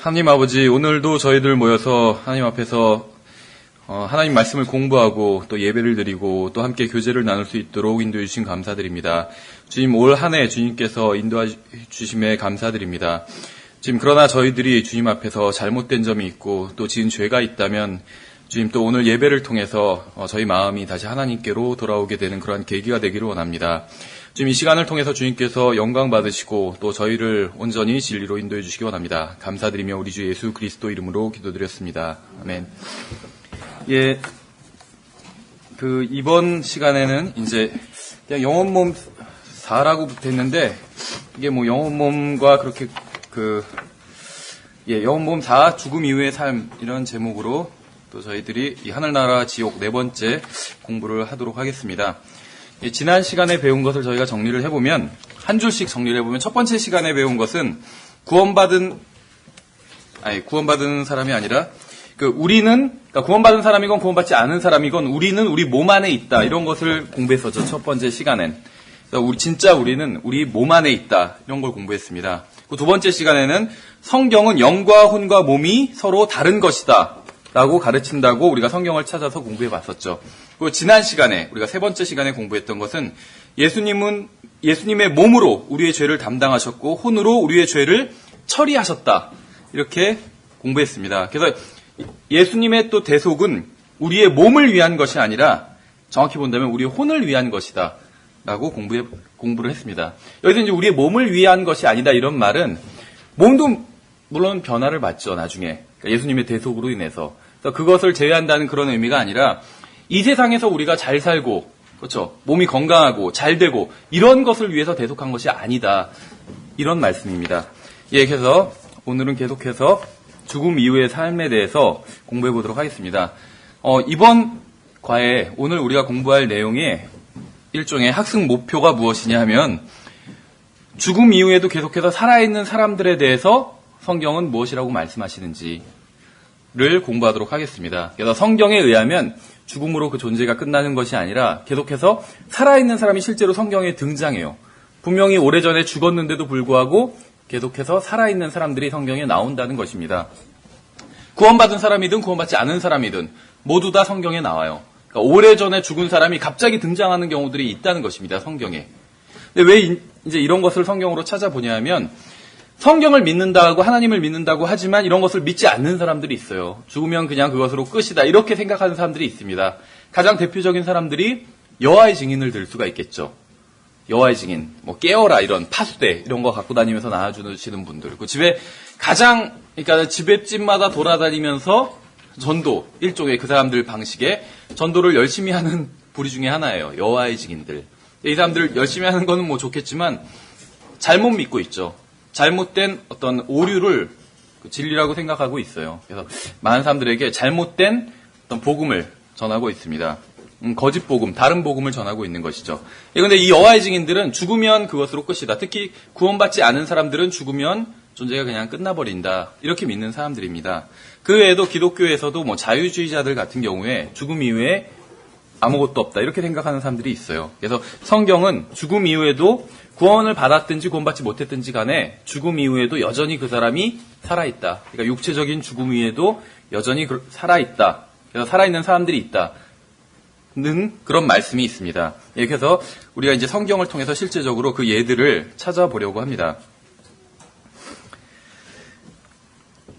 하나님 아버지, 오늘도 저희들 모여서 하나님 앞에서 하나님 말씀을 공부하고 또 예배를 드리고 또 함께 교제를 나눌 수 있도록 인도해 주신 감사드립니다. 주님, 올 한 해 주님께서 인도해 주심에 감사드립니다. 주님, 그러나 저희들이 주님 앞에서 잘못된 점이 있고 또 지은 죄가 있다면 주님, 또 오늘 예배를 통해서 저희 마음이 다시 하나님께로 돌아오게 되는 그러한 계기가 되기를 원합니다. 주님, 이 시간을 통해서 주님께서 영광 받으시고 또 저희를 온전히 진리로 인도해 주시기 원합니다. 감사드리며 우리 주 예수 그리스도 이름으로 기도드렸습니다. 아멘. 예, 이번 시간에는 이제 그냥 영혼몸 4라고 붙어있는데 이게 뭐 영혼몸과 그렇게 영혼몸 4 죽음 이후의 삶 이런 제목으로 또 저희들이 이 하늘나라 지옥 4번째 공부를 하도록 하겠습니다. 지난 시간에 배운 것을 저희가 정리를 해보면, 한 줄씩 정리를 해보면, 첫 번째 시간에 배운 것은 구원받은 사람이 아니라, 그러니까 구원받은 사람이건 구원받지 않은 사람이건 우리는 우리 몸 안에 있다. 이런 것을 공부했었죠. 첫 번째 시간엔. 그러니까 우리는 우리 몸 안에 있다. 이런 걸 공부했습니다. 그 두 번째 시간에는 성경은 영과 혼과 몸이 서로 다른 것이다. 라고 가르친다고 우리가 성경을 찾아서 공부해 봤었죠. 그리고 지난 시간에, 우리가 세 번째 시간에 공부했던 것은 예수님의 몸으로 우리의 죄를 담당하셨고 혼으로 우리의 죄를 처리하셨다. 이렇게 공부했습니다. 그래서 예수님의 또 대속은 우리의 몸을 위한 것이 아니라 정확히 본다면 우리의 혼을 위한 것이다. 라고 공부를 했습니다. 여기서 이제 우리의 몸을 위한 것이 아니다. 이런 말은 몸도 물론 변화를 받죠. 나중에. 그러니까 예수님의 대속으로 인해서. 그것을 제외한다는 그런 의미가 아니라 이 세상에서 우리가 잘 살고, 그렇죠? 몸이 건강하고 잘 되고 이런 것을 위해서 대속한 것이 아니다. 이런 말씀입니다. 예, 그래서 오늘은 계속해서 죽음 이후의 삶에 대해서 공부해 보도록 하겠습니다. 이번 과에 오늘 우리가 공부할 내용의 일종의 학습 목표가 무엇이냐 하면 죽음 이후에도 계속해서 살아있는 사람들에 대해서 성경은 무엇이라고 말씀하시는지를 공부하도록 하겠습니다. 그래서 성경에 의하면 죽음으로 그 존재가 끝나는 것이 아니라 계속해서 살아있는 사람이 실제로 성경에 등장해요. 분명히 오래전에 죽었는데도 불구하고 계속해서 살아있는 사람들이 성경에 나온다는 것입니다. 구원받은 사람이든 구원받지 않은 사람이든 모두 다 성경에 나와요. 그러니까 오래전에 죽은 사람이 갑자기 등장하는 경우들이 있다는 것입니다. 성경에. 근데 왜 이제 이런 것을 성경으로 찾아보냐 하면 성경을 믿는다고 하나님을 믿는다고 하지만 이런 것을 믿지 않는 사람들이 있어요. 죽으면 그냥 그것으로 끝이다. 이렇게 생각하는 사람들이 있습니다. 가장 대표적인 사람들이 여호와의 증인을 들 수가 있겠죠. 여호와의 증인, 깨어라 이런 파수대 이런 거 갖고 다니면서 나와주시는 분들. 그 그러니까 집에집마다 돌아다니면서 전도, 일종의 그 사람들 방식의 전도를 열심히 하는 부류 중에 하나예요. 여호와의 증인들. 이 사람들 열심히 하는 거는 좋겠지만 잘못 믿고 있죠. 잘못된 어떤 오류를 진리라고 생각하고 있어요. 그래서 많은 사람들에게 잘못된 어떤 복음을 전하고 있습니다. 거짓 복음, 다른 복음을 전하고 있는 것이죠. 그런데 이 여호와의 증인들은 죽으면 그것으로 끝이다. 특히 구원받지 않은 사람들은 죽으면 존재가 그냥 끝나버린다. 이렇게 믿는 사람들입니다. 그 외에도 기독교에서도 자유주의자들 같은 경우에 죽음 이후에 아무것도 없다. 이렇게 생각하는 사람들이 있어요. 그래서 성경은 죽음 이후에도 구원을 받았든지 구원받지 못했든지 간에 죽음 이후에도 여전히 그 사람이 살아있다. 그러니까 육체적인 죽음 이후에도 여전히 살아있다. 그래서 살아있는 사람들이 있다는 그런 말씀이 있습니다. 그래서 우리가 이제 성경을 통해서 실제적으로 그 예들을 찾아보려고 합니다.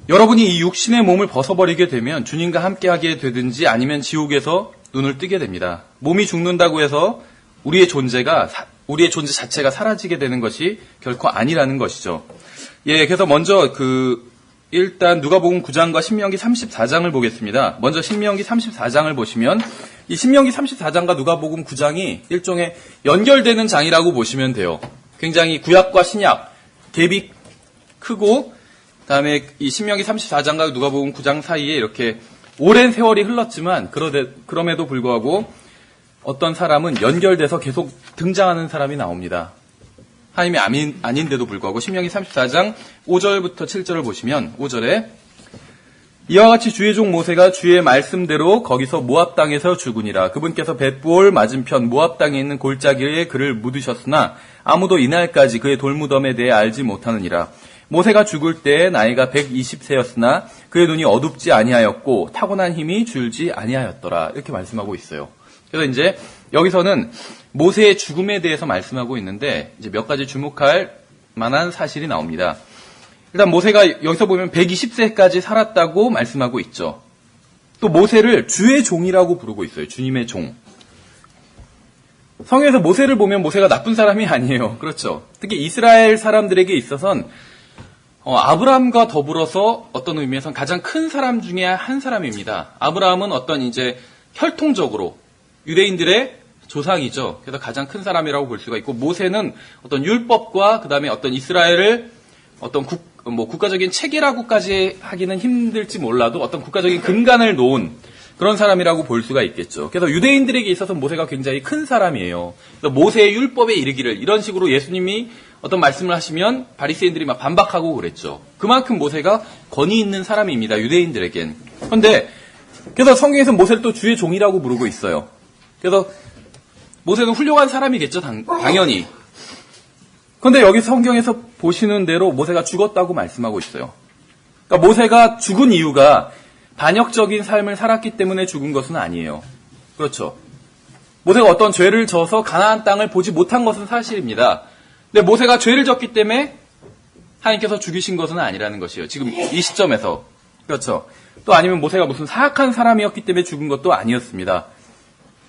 여러분이 이 육신의 몸을 벗어버리게 되면 주님과 함께하게 되든지 아니면 지옥에서 눈을 뜨게 됩니다. 몸이 죽는다고 해서 우리의 존재 자체가 사라지게 되는 것이 결코 아니라는 것이죠. 예, 그래서 먼저 일단 누가복음 9장과 신명기 34장을 보겠습니다. 먼저 신명기 34장을 보시면 이 신명기 34장과 누가복음 9장이 일종의 연결되는 장이라고 보시면 돼요. 굉장히 구약과 신약 갭이 크고 그다음에 이 신명기 34장과 누가복음 9장 사이에 이렇게 오랜 세월이 흘렀지만 그럼에도 불구하고 어떤 사람은 연결돼서 계속 등장하는 사람이 나옵니다. 하나님이 아닌데도 불구하고 신명기 34장 5절부터 7절을 보시면 5절에 이와 같이 주의 종 모세가 주의 말씀대로 거기서 모압 땅에서 죽으니라. 그분께서 벳볼 맞은편 모압 땅에 있는 골짜기에 그를 묻으셨으나 아무도 이날까지 그의 돌무덤에 대해 알지 못하느니라. 모세가 죽을 때 나이가 120세였으나 그의 눈이 어둡지 아니하였고 타고난 힘이 줄지 아니하였더라. 이렇게 말씀하고 있어요. 그래서 이제 여기서는 모세의 죽음에 대해서 말씀하고 있는데 이제 몇 가지 주목할 만한 사실이 나옵니다. 일단 모세가 여기서 보면 120세까지 살았다고 말씀하고 있죠. 또 모세를 주의 종이라고 부르고 있어요. 주님의 종. 성경에서 모세를 보면 모세가 나쁜 사람이 아니에요. 그렇죠. 특히 이스라엘 사람들에게 있어서는 아브라함과 더불어서 어떤 의미에서는 가장 큰 사람 중에 한 사람입니다. 아브라함은 어떤 이제 혈통적으로 유대인들의 조상이죠. 그래서 가장 큰 사람이라고 볼 수가 있고, 모세는 어떤 율법과 그 다음에 어떤 이스라엘을 어떤 국가적인 체계라고까지 하기는 힘들지 몰라도 어떤 국가적인 근간을 놓은 그런 사람이라고 볼 수가 있겠죠. 그래서 유대인들에게 있어서 모세가 굉장히 큰 사람이에요. 그래서 모세의 율법에 이르기를 이런 식으로 예수님이 어떤 말씀을 하시면 바리새인들이 막 반박하고 그랬죠. 그만큼 모세가 권위 있는 사람입니다. 유대인들에겐. 그런데 그래서 성경에서 모세를 또 주의 종이라고 부르고 있어요. 그래서 모세는 훌륭한 사람이겠죠. 당연히. 그런데 여기 성경에서 보시는 대로 모세가 죽었다고 말씀하고 있어요. 그러니까 모세가 죽은 이유가 반역적인 삶을 살았기 때문에 죽은 것은 아니에요. 그렇죠. 모세가 어떤 죄를 져서 가나안 땅을 보지 못한 것은 사실입니다. 근데 모세가 죄를 졌기 때문에 하나님께서 죽이신 것은 아니라는 것이에요. 지금 이 시점에서. 그렇죠. 또 아니면 모세가 무슨 사악한 사람이었기 때문에 죽은 것도 아니었습니다.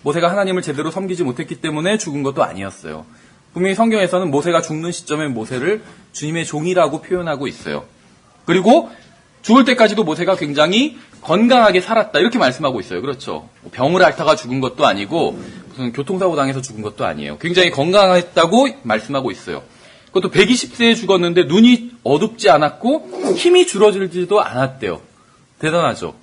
모세가 하나님을 제대로 섬기지 못했기 때문에 죽은 것도 아니었어요. 분명히 성경에서는 모세가 죽는 시점에 모세를 주님의 종이라고 표현하고 있어요. 그리고 죽을 때까지도 모세가 굉장히 건강하게 살았다 이렇게 말씀하고 있어요. 그렇죠. 병을 앓다가 죽은 것도 아니고 무슨 교통사고 당해서 죽은 것도 아니에요. 굉장히 건강했다고 말씀하고 있어요. 그것도 120세에 죽었는데 눈이 어둡지 않았고 힘이 줄어들지도 않았대요. 대단하죠.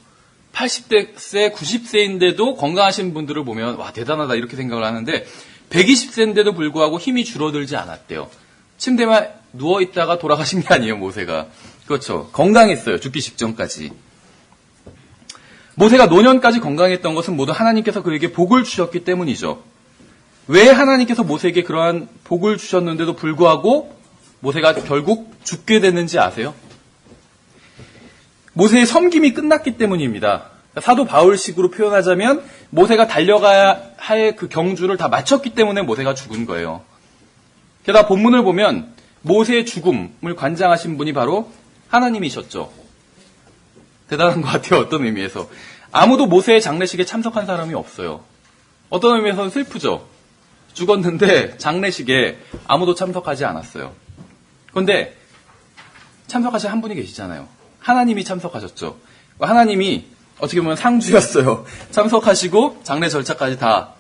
80세, 90세인데도 건강하신 분들을 보면 와 대단하다 이렇게 생각을 하는데 120세인데도 불구하고 힘이 줄어들지 않았대요. 침대만 누워있다가 돌아가신 게 아니에요. 모세가. 그렇죠. 건강했어요. 죽기 직전까지. 모세가 노년까지 건강했던 것은 모두 하나님께서 그에게 복을 주셨기 때문이죠. 왜 하나님께서 모세에게 그러한 복을 주셨는데도 불구하고 모세가 결국 죽게 됐는지 아세요? 모세의 섬김이 끝났기 때문입니다. 사도 바울식으로 표현하자면 모세가 달려가야 할 그 경주를 다 마쳤기 때문에 모세가 죽은 거예요. 게다가 본문을 보면 모세의 죽음을 관장하신 분이 바로 하나님이셨죠. 대단한 것 같아요. 어떤 의미에서. 아무도 모세의 장례식에 참석한 사람이 없어요. 어떤 의미에서는 슬프죠. 죽었는데 장례식에 아무도 참석하지 않았어요. 그런데 참석하신 한 분이 계시잖아요. 하나님이 참석하셨죠. 하나님이 어떻게 보면 상주였어요. 참석하시고 장례 절차까지 다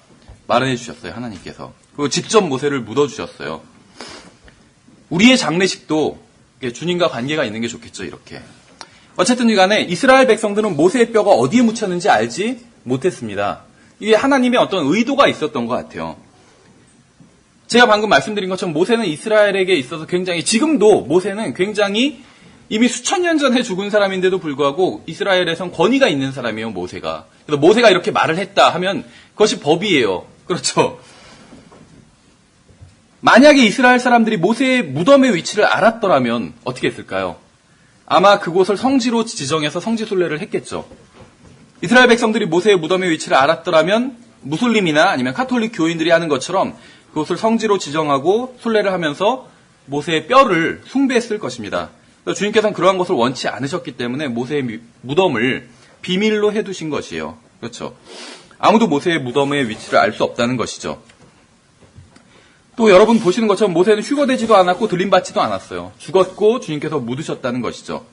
마련해 주셨어요. 하나님께서. 그리고 직접 모세를 묻어주셨어요. 우리의 장례식도 주님과 관계가 있는 게 좋겠죠. 이렇게. 어쨌든 간에 이스라엘 백성들은 모세의 뼈가 어디에 묻혔는지 알지 못했습니다. 이게 하나님의 어떤 의도가 있었던 것 같아요. 제가 방금 말씀드린 것처럼 모세는 이스라엘에게 있어서 굉장히, 지금도 모세는 굉장히 이미 수천 년 전에 죽은 사람인데도 불구하고 이스라엘에선 권위가 있는 사람이에요. 모세가. 그래서 모세가 이렇게 말을 했다 하면 그것이 법이에요. 그렇죠. 만약에 이스라엘 사람들이 모세의 무덤의 위치를 알았더라면 어떻게 했을까요? 아마 그곳을 성지로 지정해서 성지순례를 했겠죠. 이스라엘 백성들이 모세의 무덤의 위치를 알았더라면 무슬림이나 아니면 카톨릭 교인들이 하는 것처럼 그곳을 성지로 지정하고 순례를 하면서 모세의 뼈를 숭배했을 것입니다. 주님께서는 그러한 것을 원치 않으셨기 때문에 모세의 무덤을 비밀로 해두신 것이에요. 그렇죠. 아무도 모세의 무덤의 위치를 알 수 없다는 것이죠. 또 여러분 보시는 것처럼 모세는 휴거되지도 않았고 들림받지도 않았어요. 죽었고 주님께서 묻으셨다는 것이죠.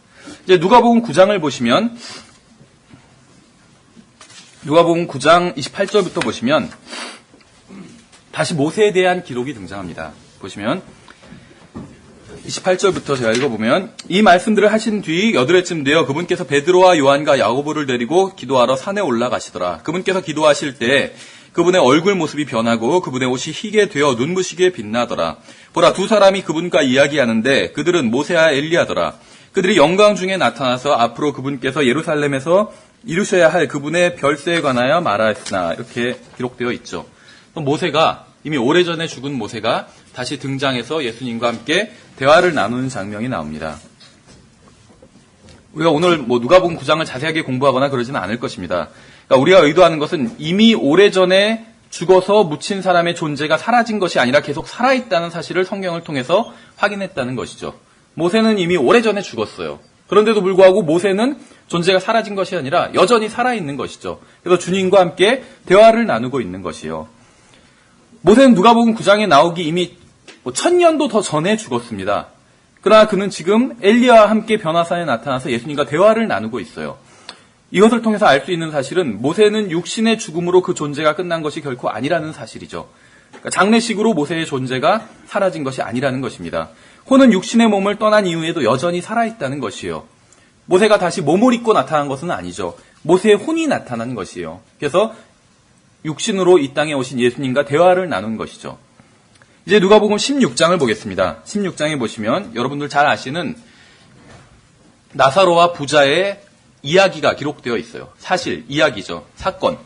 이제 누가복음 9장을 보시면, 누가복음 9장 28절부터 보시면 다시 모세에 대한 기록이 등장합니다. 보시면 28절부터 제가 읽어보면, 이 말씀들을 하신 뒤 여드레쯤 되어 그분께서 베드로와 요한과 야고보를 데리고 기도하러 산에 올라가시더라. 그분께서 기도하실 때 그분의 얼굴 모습이 변하고 그분의 옷이 희게 되어 눈부시게 빛나더라. 보라, 두 사람이 그분과 이야기하는데 그들은 모세와 엘리야더라. 그들이 영광 중에 나타나서 앞으로 그분께서 예루살렘에서 이루셔야 할 그분의 별세에 관하여 말하였으나, 이렇게 기록되어 있죠. 또 모세가, 이미 오래전에 죽은 모세가 다시 등장해서 예수님과 함께 대화를 나누는 장면이 나옵니다. 우리가 오늘 뭐 누가복음 9장을 자세하게 공부하거나 그러지는 않을 것입니다. 그러니까 우리가 의도하는 것은 이미 오래전에 죽어서 묻힌 사람의 존재가 사라진 것이 아니라 계속 살아있다는 사실을 성경을 통해서 확인했다는 것이죠. 모세는 이미 오래전에 죽었어요. 그런데도 불구하고 모세는 존재가 사라진 것이 아니라 여전히 살아있는 것이죠. 그래서 주님과 함께 대화를 나누고 있는 것이에요. 모세는 누가복음 9장에 나오기 이미 1000년도 더 전에 죽었습니다. 그러나 그는 지금 엘리야와 함께 변화산에 나타나서 예수님과 대화를 나누고 있어요. 이것을 통해서 알 수 있는 사실은 모세는 육신의 죽음으로 그 존재가 끝난 것이 결코 아니라는 사실이죠. 그러니까 장례식으로 모세의 존재가 사라진 것이 아니라는 것입니다. 혼은 육신의 몸을 떠난 이후에도 여전히 살아있다는 것이에요. 모세가 다시 몸을 입고 나타난 것은 아니죠. 모세의 혼이 나타난 것이에요. 그래서 육신으로 이 땅에 오신 예수님과 대화를 나눈 것이죠. 이제 누가복음 16장을 보겠습니다. 16장에 보시면 여러분들 잘 아시는 나사로와 부자의 이야기가 기록되어 있어요. 사실, 이야기죠. 사건.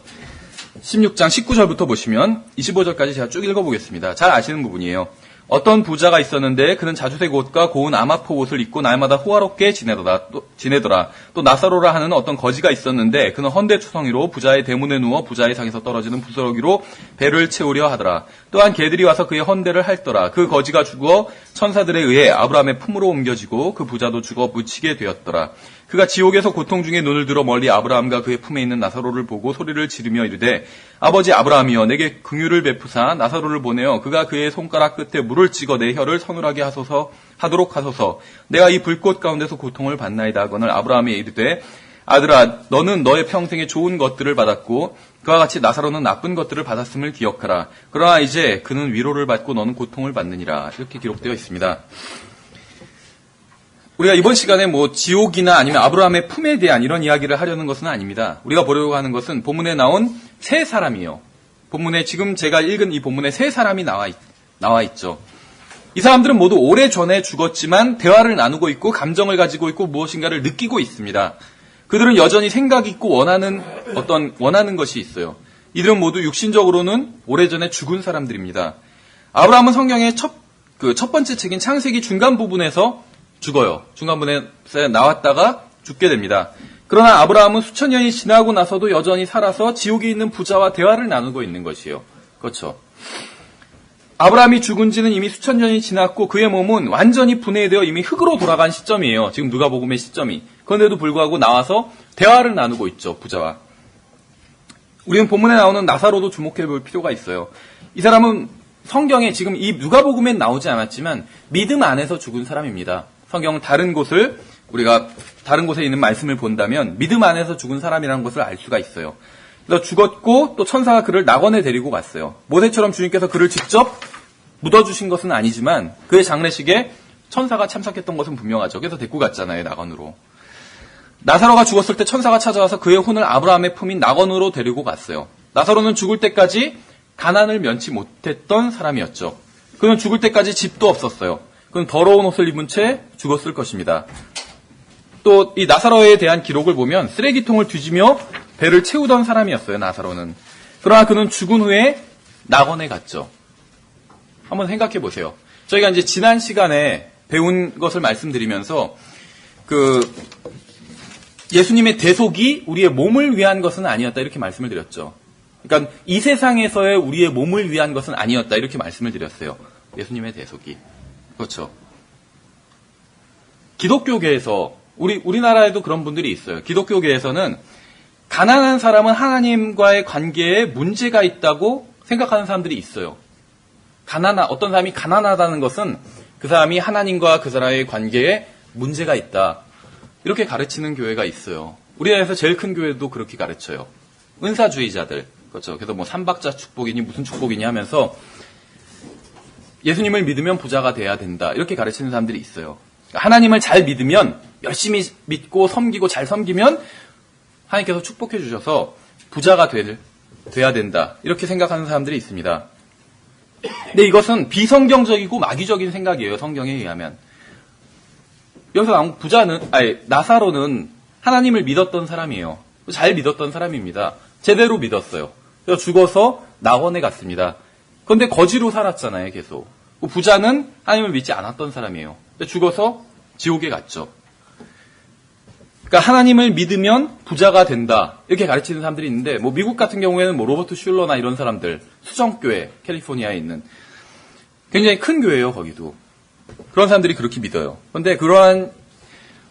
16장 19절부터 보시면 25절까지 제가 쭉 읽어보겠습니다. 잘 아시는 부분이에요. 어떤 부자가 있었는데 그는 자주색 옷과 고운 아마포 옷을 입고 날마다 호화롭게 지내더라. 또 나사로라 하는 어떤 거지가 있었는데 그는 헌대투성이로 부자의 대문에 누워 부자의 상에서 떨어지는 부스러기로 배를 채우려 하더라. 또한 개들이 와서 그의 헌대를 핥더라. 그 거지가 죽어 천사들에 의해 아브라함의 품으로 옮겨지고 그 부자도 죽어 묻히게 되었더라. 그가 지옥에서 고통 중에 눈을 들어 멀리 아브라함과 그의 품에 있는 나사로를 보고 소리를 지르며 이르되 아버지 아브라함이여 내게 긍휼을 베푸사 나사로를 보내어 그가 그의 손가락 끝에 물을 찍어 내 혀를 서늘하게 하도록 하소서. 내가 이 불꽃 가운데서 고통을 받나이다 하거늘 아브라함이 이르되 아들아 너는 너의 평생에 좋은 것들을 받았고 그와 같이 나사로는 나쁜 것들을 받았음을 기억하라. 그러나 이제 그는 위로를 받고 너는 고통을 받느니라. 이렇게 기록되어 있습니다. 우리가 이번 시간에 뭐 지옥이나 아니면 아브라함의 품에 대한 이런 이야기를 하려는 것은 아닙니다. 우리가 보려고 하는 것은 본문에 나온 세 사람이에요. 본문에 지금 제가 읽은 이 본문에 세 사람이 나와 있죠. 이 사람들은 모두 오래전에 죽었지만 대화를 나누고 있고 감정을 가지고 있고 무엇인가를 느끼고 있습니다. 그들은 여전히 생각 있고 원하는 것이 있어요. 이들은 모두 육신적으로는 오래전에 죽은 사람들입니다. 아브라함은 성경의 첫 번째 책인 창세기 중간 부분에서 죽어요. 중간부분에 나왔다가 죽게 됩니다. 그러나 아브라함은 수천 년이 지나고 나서도 여전히 살아서 지옥에 있는 부자와 대화를 나누고 있는 것이에요. 그렇죠. 아브라함이 죽은 지는 이미 수천 년이 지났고 그의 몸은 완전히 분해되어 이미 흙으로 돌아간 시점이에요. 지금 누가복음의 시점이. 그런데도 불구하고 나와서 대화를 나누고 있죠. 부자와. 우리는 본문에 나오는 나사로도 주목해 볼 필요가 있어요. 이 사람은 성경에 지금 이 누가복음엔 나오지 않았지만 믿음 안에서 죽은 사람입니다. 성경 우리가 다른 곳에 있는 말씀을 본다면 믿음 안에서 죽은 사람이라는 것을 알 수가 있어요. 그래서 죽었고 또 천사가 그를 낙원에 데리고 갔어요. 모세처럼 주님께서 그를 직접 묻어주신 것은 아니지만 그의 장례식에 천사가 참석했던 것은 분명하죠. 그래서 데리고 갔잖아요. 낙원으로. 나사로가 죽었을 때 천사가 찾아와서 그의 혼을 아브라함의 품인 낙원으로 데리고 갔어요. 나사로는 죽을 때까지 가난을 면치 못했던 사람이었죠. 그는 죽을 때까지 집도 없었어요. 그는 더러운 옷을 입은 채 죽었을 것입니다. 또 이 나사로에 대한 기록을 보면 쓰레기통을 뒤지며 배를 채우던 사람이었어요. 나사로는. 그러나 그는 죽은 후에 낙원에 갔죠. 한번 생각해 보세요. 저희가 이제 지난 시간에 배운 것을 말씀드리면서 예수님의 대속이 우리의 몸을 위한 것은 아니었다 이렇게 말씀을 드렸죠. 그러니까 이 세상에서의 우리의 몸을 위한 것은 아니었다 이렇게 말씀을 드렸어요. 예수님의 대속이. 그렇죠. 기독교계에서 우리나라에도 그런 분들이 있어요. 기독교계에서는 가난한 사람은 하나님과의 관계에 문제가 있다고 생각하는 사람들이 있어요. 어떤 사람이 가난하다는 것은 그 사람이 하나님과 그 사람의 관계에 문제가 있다. 이렇게 가르치는 교회가 있어요. 우리나라에서 제일 큰 교회도 그렇게 가르쳐요. 은사주의자들. 그렇죠. 그래서 뭐 삼박자 축복이니 무슨 축복이니 하면서 예수님을 믿으면 부자가 돼야 된다. 이렇게 가르치는 사람들이 있어요. 하나님을 잘 믿으면 열심히 믿고 섬기고 잘 섬기면 하나님께서 축복해 주셔서 부자가 돼야 된다. 이렇게 생각하는 사람들이 있습니다. 근데 이것은 비성경적이고 마귀적인 생각이에요. 성경에 의하면. 여기서 나온 나사로는 하나님을 믿었던 사람이에요. 잘 믿었던 사람입니다. 제대로 믿었어요. 그래서 죽어서 낙원에 갔습니다. 그런데 거지로 살았잖아요, 계속. 부자는 하나님을 믿지 않았던 사람이에요. 죽어서 지옥에 갔죠. 그러니까 하나님을 믿으면 부자가 된다. 이렇게 가르치는 사람들이 있는데, 뭐 미국 같은 경우에는 뭐 로버트 슐러나 이런 사람들, 수정교회, 캘리포니아에 있는 굉장히 큰 교회예요, 거기도. 그런 사람들이 그렇게 믿어요. 그런데 그러한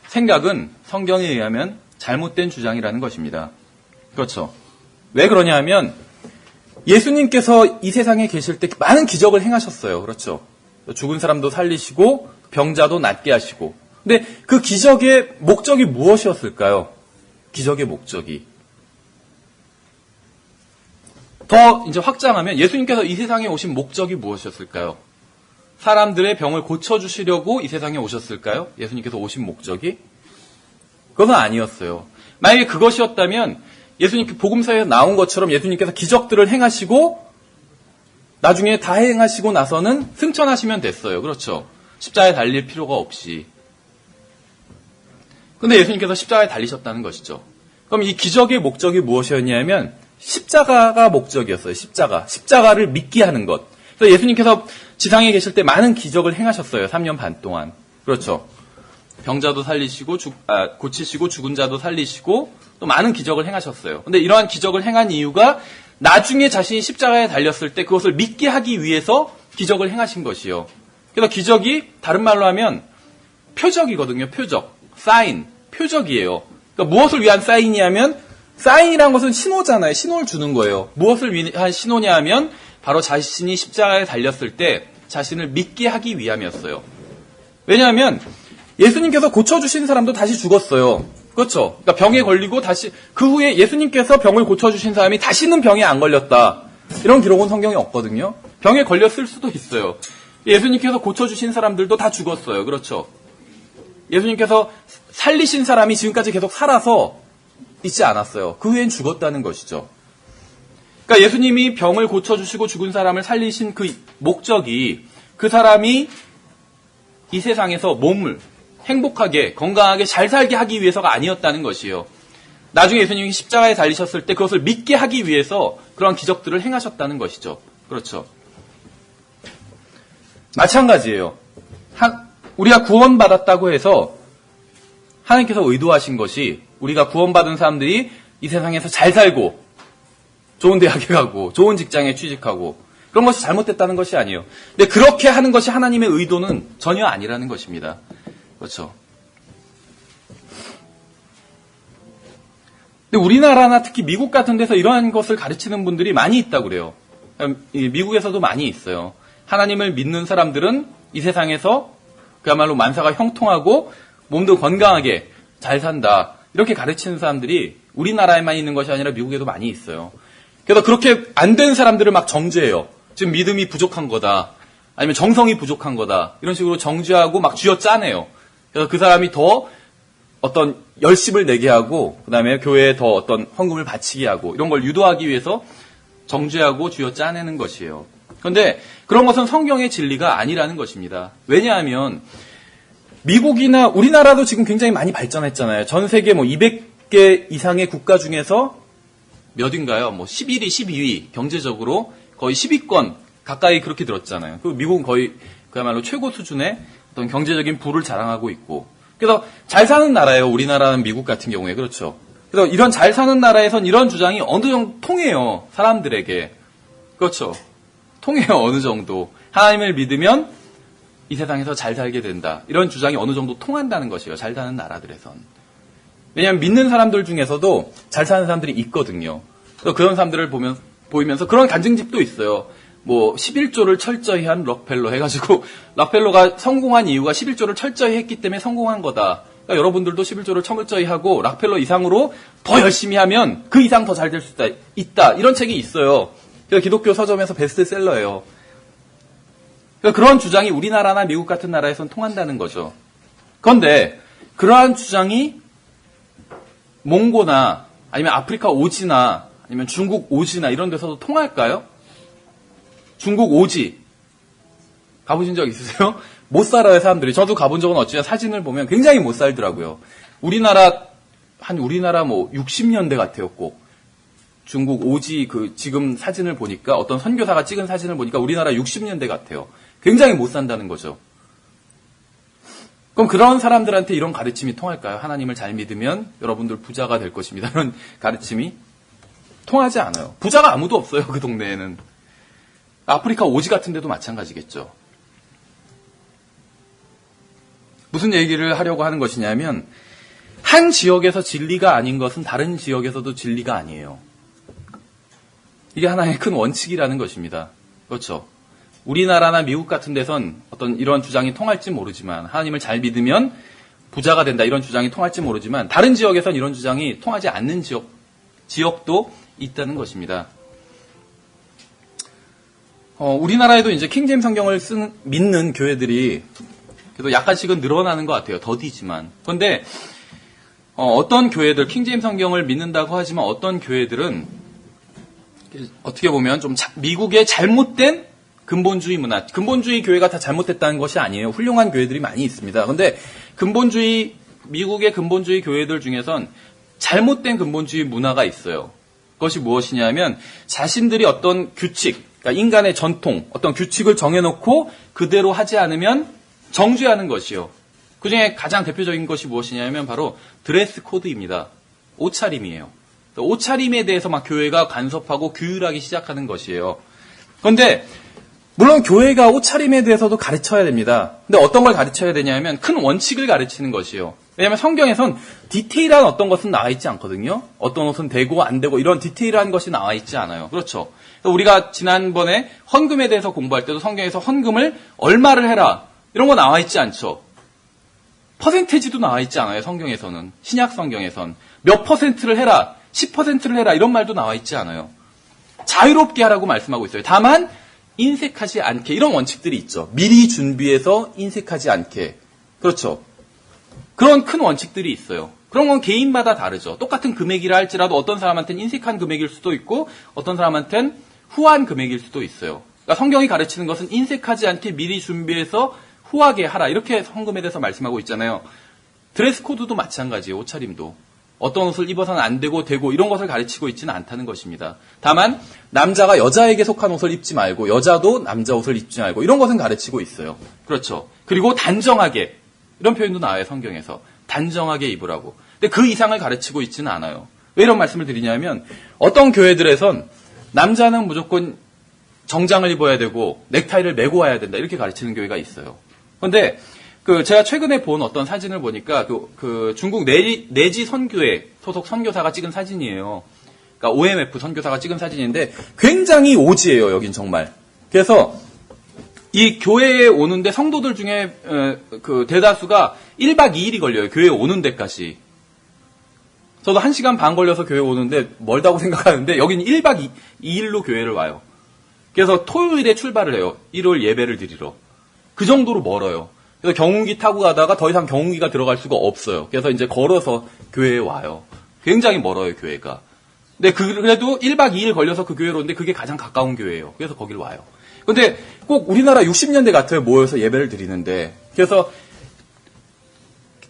생각은 성경에 의하면 잘못된 주장이라는 것입니다. 그렇죠. 왜 그러냐 하면 예수님께서 이 세상에 계실 때 많은 기적을 행하셨어요. 그렇죠. 죽은 사람도 살리시고 병자도 낫게 하시고. 근데 그 기적의 목적이 무엇이었을까요? 기적의 목적이. 더 이제 확장하면 예수님께서 이 세상에 오신 목적이 무엇이었을까요? 사람들의 병을 고쳐주시려고 이 세상에 오셨을까요? 예수님께서 오신 목적이? 그것은 아니었어요. 만약에 그것이었다면 예수님 복음서에 나온 것처럼 예수님께서 기적들을 행하시고 나중에 다 행하시고 나서는 승천하시면 됐어요. 그렇죠. 십자가에 달릴 필요가 없이. 근데 예수님께서 십자가에 달리셨다는 것이죠. 그럼 이 기적의 목적이 무엇이었냐면 십자가가 목적이었어요. 십자가를 믿게 하는 것. 그래서 예수님께서 지상에 계실 때 많은 기적을 행하셨어요. 3년 반 동안. 그렇죠. 병자도 살리시고 고치시고 죽은 자도 살리시고 또 많은 기적을 행하셨어요. 근데 이러한 기적을 행한 이유가 나중에 자신이 십자가에 달렸을 때 그것을 믿게 하기 위해서 기적을 행하신 것이요. 그래서 기적이 다른 말로 하면 표적이거든요. 표적. 사인. 표적이에요. 그러니까 무엇을 위한 사인이냐면 사인이라는 것은 신호잖아요. 신호를 주는 거예요. 무엇을 위한 신호냐 하면 바로 자신이 십자가에 달렸을 때 자신을 믿게 하기 위함이었어요. 왜냐하면 예수님께서 고쳐주신 사람도 다시 죽었어요. 그렇죠. 그러니까 병에 걸리고 다시 그 후에 예수님께서 병을 고쳐주신 사람이 다시는 병에 안 걸렸다. 이런 기록은 성경에 없거든요. 병에 걸렸을 수도 있어요. 예수님께서 고쳐주신 사람들도 다 죽었어요. 그렇죠. 예수님께서 살리신 사람이 지금까지 계속 살아서 있지 않았어요. 그 후엔 죽었다는 것이죠. 그러니까 예수님이 병을 고쳐주시고 죽은 사람을 살리신 그 목적이 그 사람이 이 세상에서 몸을 행복하게 건강하게 잘 살게 하기 위해서가 아니었다는 것이에요. 나중에 예수님이 십자가에 달리셨을 때 그것을 믿게 하기 위해서 그런 기적들을 행하셨다는 것이죠. 그렇죠. 마찬가지예요. 우리가 구원받았다고 해서 하나님께서 의도하신 것이 우리가 구원받은 사람들이 이 세상에서 잘 살고 좋은 대학에 가고 좋은 직장에 취직하고 그런 것이 잘못됐다는 것이 아니에요. 근데 그렇게 하는 것이 하나님의 의도는 전혀 아니라는 것입니다. 그렇죠. 근데 우리나라나 특히 미국 같은 데서 이러한 것을 가르치는 분들이 많이 있다고 그래요. 미국에서도 많이 있어요. 하나님을 믿는 사람들은 이 세상에서 그야말로 만사가 형통하고 몸도 건강하게 잘 산다. 이렇게 가르치는 사람들이 우리나라에만 있는 것이 아니라 미국에도 많이 있어요. 그래서 그렇게 안 된 사람들을 막 정죄해요. 지금 믿음이 부족한 거다. 아니면 정성이 부족한 거다. 이런 식으로 정죄하고 막 쥐어짜내요. 그래서 그 사람이 더 어떤 열심을 내게 하고 그다음에 교회에 더 어떤 헌금을 바치게 하고 이런 걸 유도하기 위해서 정죄하고 쥐어짜내는 것이에요. 그런데 그런 것은 성경의 진리가 아니라는 것입니다. 왜냐하면 미국이나 우리나라도 지금 굉장히 많이 발전했잖아요. 전 세계 뭐 200개 이상의 국가 중에서 몇인가요? 뭐 11위, 12위 경제적으로 거의 10위권 가까이 그렇게 들었잖아요. 그 미국은 거의 그야말로 최고 수준의 어떤 경제적인 부를 자랑하고 있고. 그래서 잘 사는 나라예요. 우리나라는 미국 같은 경우에. 그렇죠. 그래서 이런 잘 사는 나라에선 이런 주장이 어느 정도 통해요. 사람들에게. 그렇죠. 통해요. 어느 정도. 하나님을 믿으면 이 세상에서 잘 살게 된다. 이런 주장이 어느 정도 통한다는 것이에요. 잘 사는 나라들에선. 왜냐하면 믿는 사람들 중에서도 잘 사는 사람들이 있거든요. 그래서 그런 사람들을 보이면서 그런 간증집도 있어요. 뭐 11조를 철저히 한 록펠러 해가지고 록펠러가 성공한 이유가 11조를 철저히 했기 때문에 성공한 거다. 그러니까 여러분들도 11조를 철저히 하고 록펠러 이상으로 더 열심히 하면 그 이상 더 잘 될 수 있다. 이런 책이 있어요. 그래서 기독교 서점에서 베스트셀러예요. 그러니까 그런 주장이 우리나라나 미국 같은 나라에선 통한다는 거죠. 그런데 그러한 주장이 몽고나 아니면 아프리카 오지나 아니면 중국 오지나 이런 데서도 통할까요? 중국 오지 가보신 적 있으세요? 못 살아요, 사람들이. 저도 가본 적은 없지만 사진을 보면 굉장히 못 살더라고요. 우리나라 뭐 60년대 같아요, 꼭. 중국 오지 지금 사진을 보니까 어떤 선교사가 찍은 사진을 보니까 우리나라 60년대 같아요. 굉장히 못 산다는 거죠. 그럼 그런 사람들한테 이런 가르침이 통할까요? 하나님을 잘 믿으면 여러분들 부자가 될 것입니다. 이런 가르침이 통하지 않아요. 부자가 아무도 없어요. 그 동네에는. 아프리카 오지 같은 데도 마찬가지겠죠. 무슨 얘기를 하려고 하는 것이냐면 한 지역에서 진리가 아닌 것은 다른 지역에서도 진리가 아니에요. 이게 하나의 큰 원칙이라는 것입니다. 그렇죠. 우리나라나 미국 같은 데선 어떤 이런 주장이 통할지 모르지만 하나님을 잘 믿으면 부자가 된다 이런 주장이 통할지 모르지만 다른 지역에선 이런 주장이 통하지 않는 지역도 있다는 것입니다. 우리나라에도 이제 킹제임 성경을 믿는 교회들이 그래도 약간씩은 늘어나는 것 같아요. 더디지만. 그런데 어떤 교회들 킹제임 성경을 믿는다고 하지만 어떤 교회들은 어떻게 보면 좀 미국의 잘못된 근본주의 문화, 근본주의 교회가 다 잘못됐다는 것이 아니에요. 훌륭한 교회들이 많이 있습니다. 그런데 미국의 근본주의 교회들 중에선 잘못된 근본주의 문화가 있어요. 그것이 무엇이냐면 자신들이 어떤 규칙, 그러니까 인간의 전통, 어떤 규칙을 정해놓고 그대로 하지 않으면 정죄하는 것이요. 그 중에 가장 대표적인 것이 무엇이냐면 바로 드레스 코드입니다. 옷차림이에요. 옷차림에 대해서 막 교회가 간섭하고 규율하기 시작하는 것이에요. 그런데 물론 교회가 옷차림에 대해서도 가르쳐야 됩니다. 근데 어떤 걸 가르쳐야 되냐면 큰 원칙을 가르치는 것이에요. 왜냐하면 성경에선 디테일한 어떤 것은 나와 있지 않거든요. 어떤 옷은 되고 안 되고 이런 디테일한 것이 나와 있지 않아요. 그렇죠. 우리가 지난번에 헌금에 대해서 공부할 때도 성경에서 헌금을 얼마를 해라 이런 거 나와 있지 않죠. 퍼센테이지도 나와 있지 않아요. 성경에서는. 신약 성경에선. 몇 퍼센트를 해라, 10%를 해라 이런 말도 나와 있지 않아요. 자유롭게 하라고 말씀하고 있어요. 다만 인색하지 않게 이런 원칙들이 있죠. 미리 준비해서 인색하지 않게. 그렇죠. 그런 큰 원칙들이 있어요. 그런 건 개인마다 다르죠. 똑같은 금액이라 할지라도 어떤 사람한테는 인색한 금액일 수도 있고 어떤 사람한테는 후한 금액일 수도 있어요. 그러니까 성경이 가르치는 것은 인색하지 않게 미리 준비해서 후하게 하라. 이렇게 헌금에 대해서 말씀하고 있잖아요. 드레스 코드도 마찬가지예요. 옷차림도. 어떤 옷을 입어서는 안 되고 되고 이런 것을 가르치고 있지는 않다는 것입니다. 다만 남자가 여자에게 속한 옷을 입지 말고 여자도 남자 옷을 입지 말고 이런 것은 가르치고 있어요. 그렇죠. 그리고 단정하게 이런 표현도 나와요. 성경에서. 단정하게 입으라고. 근데 그 이상을 가르치고 있지는 않아요. 왜 이런 말씀을 드리냐면 어떤 교회들에선 남자는 무조건 정장을 입어야 되고 넥타이를 메고 와야 된다 이렇게 가르치는 교회가 있어요. 그런데 제가 최근에 본 어떤 사진을 보니까 중국 내지 선교회 소속 선교사가 찍은 사진이에요. 그러니까 OMF 선교사가 찍은 사진인데 굉장히 오지예요. 여긴 정말. 그래서 이 교회에 오는데 성도들 중에 대다수가 1박 2일이 걸려요. 교회에 오는 데까지. 저도 1시간 반 걸려서 교회 오는데 멀다고 생각하는데 여기는 1박 2일로 교회를 와요. 그래서 토요일에 출발을 해요. 일요일 예배를 드리러. 그 정도로 멀어요. 그래서 경운기 타고 가다가 더 이상 경운기가 들어갈 수가 없어요. 그래서 이제 걸어서 교회에 와요. 굉장히 멀어요, 교회가. 근데 그래도 1박 2일 걸려서 그 교회로 오는데 그게 가장 가까운 교회예요. 그래서 거길 와요. 근데 꼭 우리나라 60년대 같아요. 모여서 예배를 드리는데. 그래서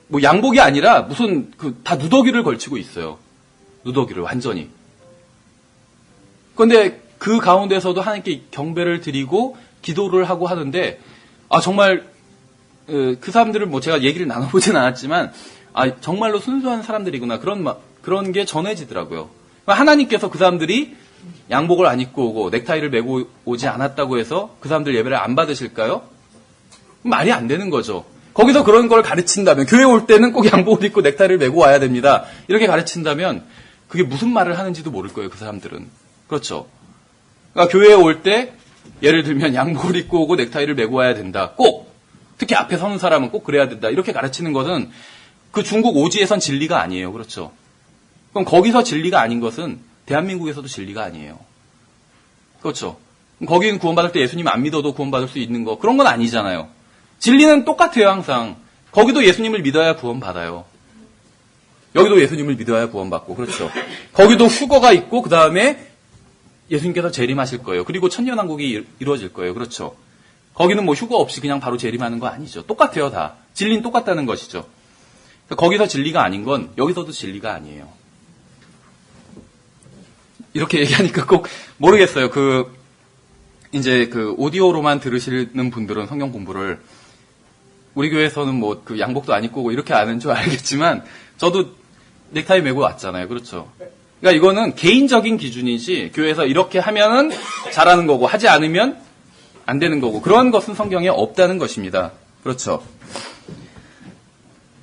뭐 양복이 아니라 무슨 다 누더기를 걸치고 있어요. 누더기를 완전히. 그런데 그 가운데서도 하나님께 경배를 드리고 기도를 하고 하는데 정말 그 사람들을 뭐 제가 얘기를 나눠보진 않았지만 정말로 순수한 사람들이구나 그런 게 전해지더라고요. 하나님께서 그 사람들이 양복을 안 입고 오고 넥타이를 메고 오지 않았다고 해서 그 사람들 예배를 안 받으실까요? 말이 안 되는 거죠. 거기서 그런 걸 가르친다면 교회 올 때는 꼭 양복을 입고 넥타이를 메고 와야 됩니다. 이렇게 가르친다면 그게 무슨 말을 하는지도 모를 거예요. 그 사람들은. 그렇죠. 그러니까 교회에 올 때 예를 들면 양복을 입고 오고 넥타이를 메고 와야 된다. 꼭. 특히 앞에 서는 사람은 꼭 그래야 된다. 이렇게 가르치는 것은 그 중국 오지에선 진리가 아니에요. 그렇죠. 그럼 거기서 진리가 아닌 것은 대한민국에서도 진리가 아니에요. 그렇죠. 거기는 구원받을 때 예수님 안 믿어도 구원받을 수 있는 거 그런 건 아니잖아요. 진리는 똑같아요. 항상. 거기도 예수님을 믿어야 구원받아요. 여기도 예수님을 믿어야 구원받고 그렇죠. 거기도 휴거가 있고 그 다음에 예수님께서 재림하실 거예요. 그리고 천년왕국이 이루어질 거예요. 그렇죠. 거기는 뭐 휴거 없이 그냥 바로 재림하는 거 아니죠. 똑같아요. 다. 진리는 똑같다는 것이죠. 거기서 진리가 아닌 건 여기서도 진리가 아니에요. 이렇게 얘기하니까 꼭 모르겠어요. 이제 오디오로만 들으시는 분들은 성경 공부를 우리 교회에서는 뭐 그 양복도 안 입고 이렇게 아는 줄 알겠지만 저도 넥타이 메고 왔잖아요. 그렇죠? 그러니까 이거는 개인적인 기준이지 교회에서 이렇게 하면은 잘하는 거고 하지 않으면 안 되는 거고 그런 것은 성경에 없다는 것입니다. 그렇죠?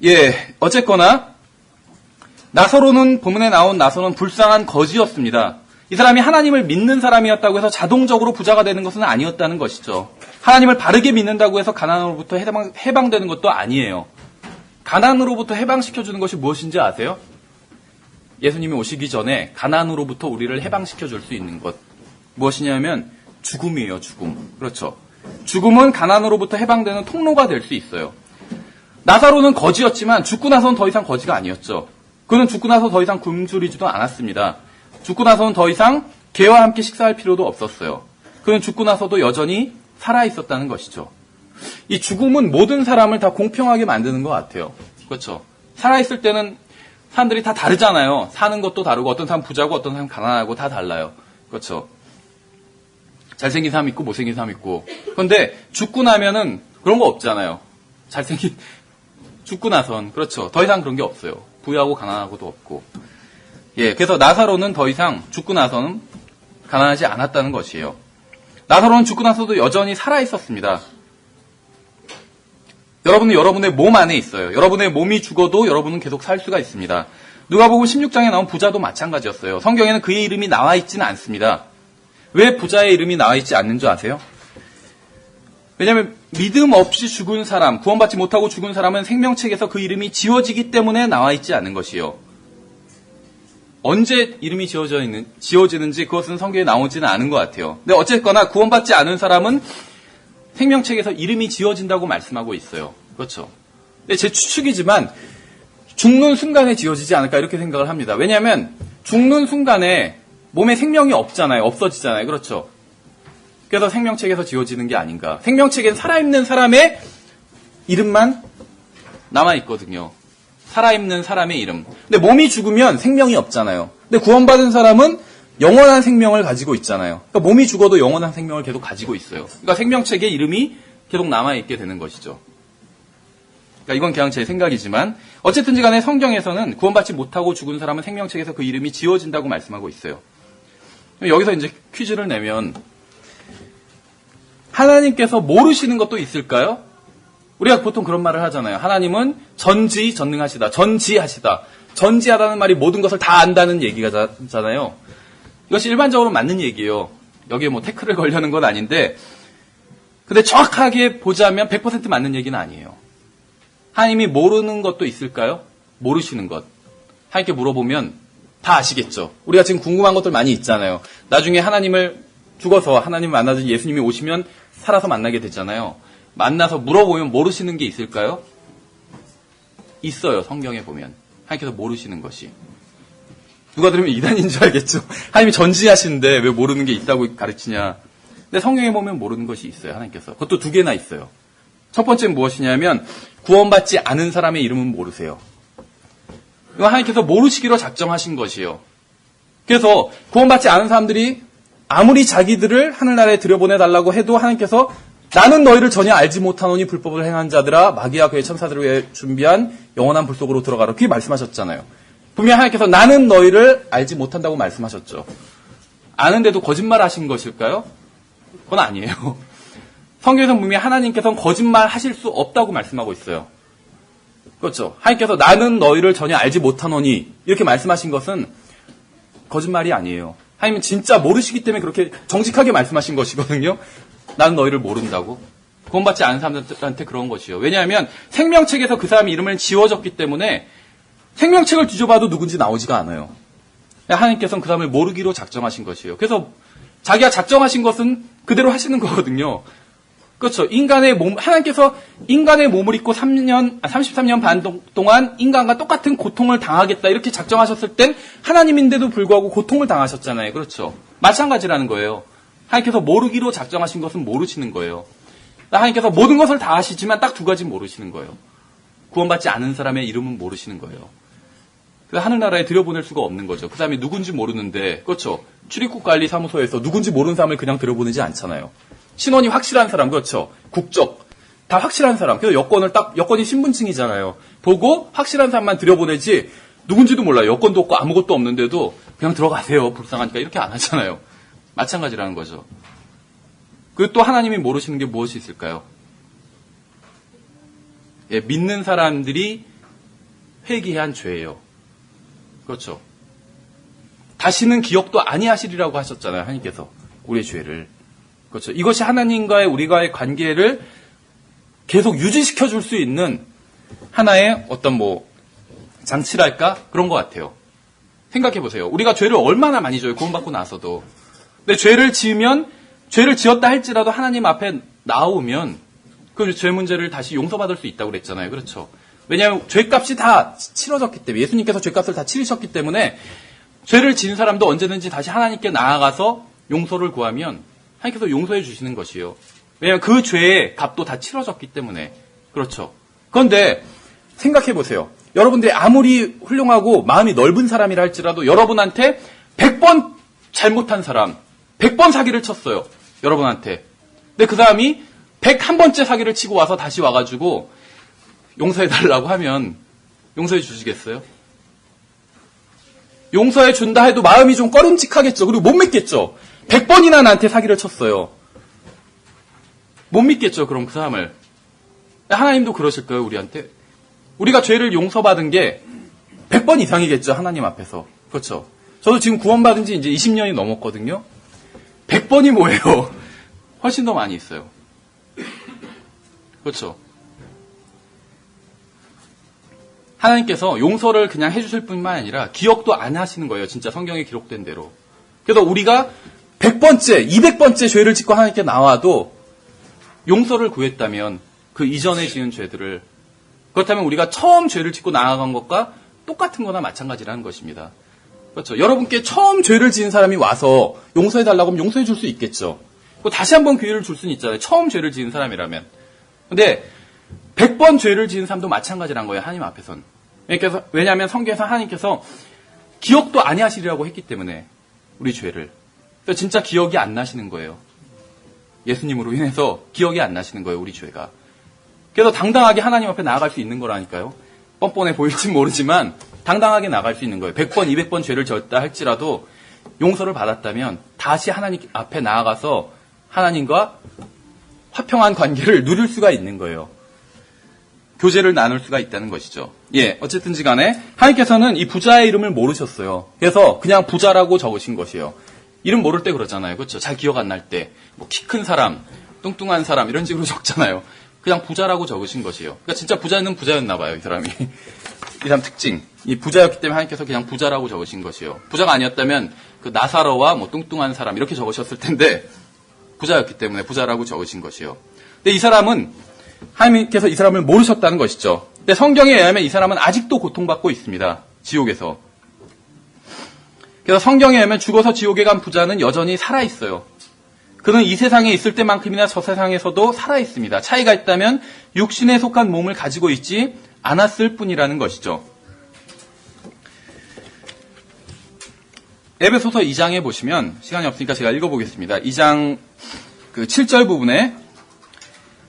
예, 어쨌거나 나서로는 본문에 나온 나서는 불쌍한 거지였습니다. 이 사람이 하나님을 믿는 사람이었다고 해서 자동적으로 부자가 되는 것은 아니었다는 것이죠. 하나님을 바르게 믿는다고 해서 가난으로부터 해방되는 것도 아니에요. 가난으로부터 해방시켜주는 것이 무엇인지 아세요? 예수님이 오시기 전에 가난으로부터 우리를 해방시켜줄 수 있는 것. 무엇이냐면 죽음이에요, 죽음. 그렇죠. 죽음은 가난으로부터 해방되는 통로가 될 수 있어요. 나사로는 거지였지만 죽고 나서는 더 이상 거지가 아니었죠. 그는 죽고 나서 더 이상 굶주리지도 않았습니다. 죽고 나서는 더 이상 개와 함께 식사할 필요도 없었어요. 그는 죽고 나서도 여전히 살아있었다는 것이죠. 이 죽음은 모든 사람을 다 공평하게 만드는 것 같아요. 그렇죠. 살아있을 때는 사람들이 다 다르잖아요. 사는 것도 다르고 어떤 사람 부자고 어떤 사람 가난하고 다 달라요. 그렇죠. 잘생긴 사람 있고 못생긴 사람 있고. 그런데 죽고 나면은 그런 거 없잖아요. 죽고 나선 그렇죠. 더 이상 그런 게 없어요. 부유하고 가난하고도 없고. 예, 그래서 나사로는 더 이상 죽고 나서는 가난하지 않았다는 것이에요. 나사로는 죽고 나서도 여전히 살아 있었습니다. 여러분은 여러분의 몸 안에 있어요. 여러분의 몸이 죽어도 여러분은 계속 살 수가 있습니다. 누가복음 16장에 나온 부자도 마찬가지였어요. 성경에는 그의 이름이 나와 있지는 않습니다. 왜 부자의 이름이 나와 있지 않는 줄 아세요? 왜냐하면 믿음 없이 죽은 사람, 구원받지 못하고 죽은 사람은 생명책에서 그 이름이 지워지기 때문에 나와 있지 않은 것이요. 언제 이름이 지워지는지 그것은 성경에 나오지는 않은 것 같아요. 근데 어쨌거나 구원받지 않은 사람은 생명책에서 이름이 지워진다고 말씀하고 있어요. 그렇죠. 근데 제 추측이지만 죽는 순간에 지워지지 않을까 이렇게 생각을 합니다. 왜냐하면 죽는 순간에 몸에 생명이 없잖아요. 없어지잖아요. 그렇죠. 그래서 생명책에서 지워지는 게 아닌가. 생명책엔 살아있는 사람의 이름만 남아있거든요. 살아있는 사람의 이름. 근데 몸이 죽으면 생명이 없잖아요. 근데 구원받은 사람은 영원한 생명을 가지고 있잖아요. 그러니까 몸이 죽어도 영원한 생명을 계속 가지고 있어요. 그러니까 생명책에 이름이 계속 남아있게 되는 것이죠. 그러니까 이건 그냥 제 생각이지만 어쨌든지 간에 성경에서는 구원받지 못하고 죽은 사람은 생명책에서 그 이름이 지워진다고 말씀하고 있어요. 여기서 이제 퀴즈를 내면 하나님께서 모르시는 것도 있을까요? 우리가 보통 그런 말을 하잖아요. 하나님은 전지전능하시다. 전지하시다. 전지하다는 말이 모든 것을 다 안다는 얘기가잖아요. 이것이 일반적으로 맞는 얘기예요. 여기에 뭐 태클을 걸려는 건 아닌데 근데 정확하게 보자면 100% 맞는 얘기는 아니에요. 하나님이 모르는 것도 있을까요? 모르시는 것. 하나님께 물어보면 다 아시겠죠. 우리가 지금 궁금한 것들 많이 있잖아요. 나중에 하나님을 죽어서 하나님을 만나서 예수님이 오시면 살아서 만나게 되잖아요. 만나서 물어보면 모르시는 게 있을까요? 있어요. 성경에 보면. 하나님께서 모르시는 것이. 누가 들으면 이단인 줄 알겠죠. 하나님이 전지하시는데 왜 모르는 게 있다고 가르치냐. 근데 성경에 보면 모르는 것이 있어요. 하나님께서. 그것도 두 개나 있어요. 첫 번째는 무엇이냐면 구원받지 않은 사람의 이름은 모르세요. 이거 하나님께서 모르시기로 작정하신 것이에요. 그래서 구원받지 않은 사람들이 아무리 자기들을 하늘나라에 들여보내달라고 해도 하나님께서 나는 너희를 전혀 알지 못하노니 불법을 행한 자들아 마귀와 그의 천사들을 위해 준비한 영원한 불 속으로 들어가라. 그렇게 말씀하셨잖아요. 분명히 하나님께서 나는 너희를 알지 못한다고 말씀하셨죠. 아는데도 거짓말 하신 것일까요? 그건 아니에요. 성경에서 분명히 하나님께서는 거짓말 하실 수 없다고 말씀하고 있어요. 그렇죠. 하나님께서 나는 너희를 전혀 알지 못하노니 이렇게 말씀하신 것은 거짓말이 아니에요. 하나님은 진짜 모르시기 때문에 그렇게 정직하게 말씀하신 것이거든요. 나는 너희를 모른다고. 구원받지 않은 사람들한테 그런 것이요. 왜냐하면 생명책에서 그 사람의 이름을 지워졌기 때문에 생명책을 뒤져봐도 누군지 나오지가 않아요. 하나님께서는 그 사람을 모르기로 작정하신 것이에요. 그래서 자기가 작정하신 것은 그대로 하시는 거거든요. 그렇죠. 하나님께서 인간의 몸을 입고 33년 반 동안 인간과 똑같은 고통을 당하겠다 이렇게 작정하셨을 땐 하나님인데도 불구하고 고통을 당하셨잖아요. 그렇죠. 마찬가지라는 거예요. 하나님께서 모르기로 작정하신 것은 모르시는 거예요. 하나님께서 모든 것을 다 아시지만 딱 두 가지 모르시는 거예요. 구원받지 않은 사람의 이름은 모르시는 거예요. 그래서 하늘나라에 들여보낼 수가 없는 거죠. 그 사람이 누군지 모르는데, 그렇죠. 출입국관리사무소에서 누군지 모르는 사람을 그냥 들여보내지 않잖아요. 신원이 확실한 사람, 그렇죠. 국적, 다 확실한 사람. 그래서 여권이 신분증이잖아요. 보고 확실한 사람만 들여보내지 누군지도 몰라요. 여권도 없고 아무것도 없는데도 그냥 들어가세요. 불쌍하니까 이렇게 안 하잖아요. 마찬가지라는 거죠. 그리고 또 하나님이 모르시는 게 무엇이 있을까요? 예, 믿는 사람들이 회개한 죄예요. 그렇죠. 다시는 기억도 아니하시리라고 하셨잖아요. 하나님께서 우리의 죄를. 그렇죠. 이것이 하나님과의 우리와의 관계를 계속 유지시켜 줄 수 있는 하나의 어떤 장치랄까? 그런 것 같아요. 생각해 보세요. 우리가 죄를 얼마나 많이 져요. 구원받고 나서도. 근데 죄를 지었다 할지라도 하나님 앞에 나오면 그 죄 문제를 다시 용서받을 수 있다고 그랬잖아요. 그렇죠. 왜냐하면 죄값이 다 치러졌기 때문에, 예수님께서 죄값을 다 치르셨기 때문에 죄를 지은 사람도 언제든지 다시 하나님께 나아가서 용서를 구하면 하나님께서 용서해 주시는 것이요. 왜냐하면 그 죄의 값도 다 치러졌기 때문에. 그렇죠. 그런데 생각해 보세요. 여러분들이 아무리 훌륭하고 마음이 넓은 사람이라 할지라도 여러분한테 100번 잘못한 사람, 100번 사기를 쳤어요. 여러분한테. 근데 그 사람이 101번째 사기를 치고 와서 다시 와가지고 용서해달라고 하면 용서해 주시겠어요? 용서해 준다 해도 마음이 좀 꺼림칙하겠죠. 그리고 못 믿겠죠. 100번이나 나한테 사기를 쳤어요. 못 믿겠죠. 그럼 그 사람을. 하나님도 그러실 거예요. 우리한테. 우리가 죄를 용서받은 게 100번 이상이겠죠. 하나님 앞에서. 그렇죠. 저도 지금 구원받은 지 이제 20년이 넘었거든요. 100번이 뭐예요? 훨씬 더 많이 있어요. 그렇죠. 하나님께서 용서를 그냥 해주실 뿐만 아니라 기억도 안 하시는 거예요. 진짜 성경에 기록된 대로. 그래서 우리가 100번째, 200번째 죄를 짓고 하나님께 나와도 용서를 구했다면 그 이전에 지은 죄들을, 그렇다면 우리가 처음 죄를 짓고 나아간 것과 똑같은 거나 마찬가지라는 것입니다. 그렇죠. 여러분께 처음 죄를 지은 사람이 와서 용서해달라고 하면 용서해 줄 수 있겠죠. 다시 한번 기회를 줄 수는 있잖아요. 처음 죄를 지은 사람이라면. 근데 100번 죄를 지은 사람도 마찬가지란 거예요. 하나님 앞에선. 왜냐하면 성경에서 하나님께서 기억도 아니하시리라고 했기 때문에 우리 죄를. 그래서 진짜 기억이 안 나시는 거예요. 예수님으로 인해서 기억이 안 나시는 거예요. 우리 죄가. 그래서 당당하게 하나님 앞에 나아갈 수 있는 거라니까요. 뻔뻔해 보일진 모르지만 당당하게 나갈 수 있는 거예요. 100번, 200번 죄를 졌다 할지라도 용서를 받았다면 다시 하나님 앞에 나아가서 하나님과 화평한 관계를 누릴 수가 있는 거예요. 교제를 나눌 수가 있다는 것이죠. 예, 어쨌든지 간에 하나님께서는 이 부자의 이름을 모르셨어요. 그래서 그냥 부자라고 적으신 것이에요. 이름 모를 때 그러잖아요. 그렇죠? 잘 기억 안 날 때. 키 큰 사람, 뚱뚱한 사람 이런 식으로 적잖아요. 그냥 부자라고 적으신 것이에요. 그러니까 진짜 부자는 부자였나 봐요. 이 사람이. 이 사람 특징. 이 부자였기 때문에 하나님께서 그냥 부자라고 적으신 것이에요. 부자가 아니었다면 그 나사로와 뚱뚱한 사람 이렇게 적으셨을 텐데 부자였기 때문에 부자라고 적으신 것이요. 근데 이 사람은 하나님께서 이 사람을 모르셨다는 것이죠. 근데 성경에 의하면 이 사람은 아직도 고통받고 있습니다. 지옥에서. 그래서 성경에 의하면 죽어서 지옥에 간 부자는 여전히 살아있어요. 그는 이 세상에 있을 때만큼이나 저 세상에서도 살아있습니다. 차이가 있다면 육신에 속한 몸을 가지고 있지 않았을 뿐이라는 것이죠. 에베소서 2장에 보시면 시간이 없으니까 제가 읽어보겠습니다. 2장 7절 부분에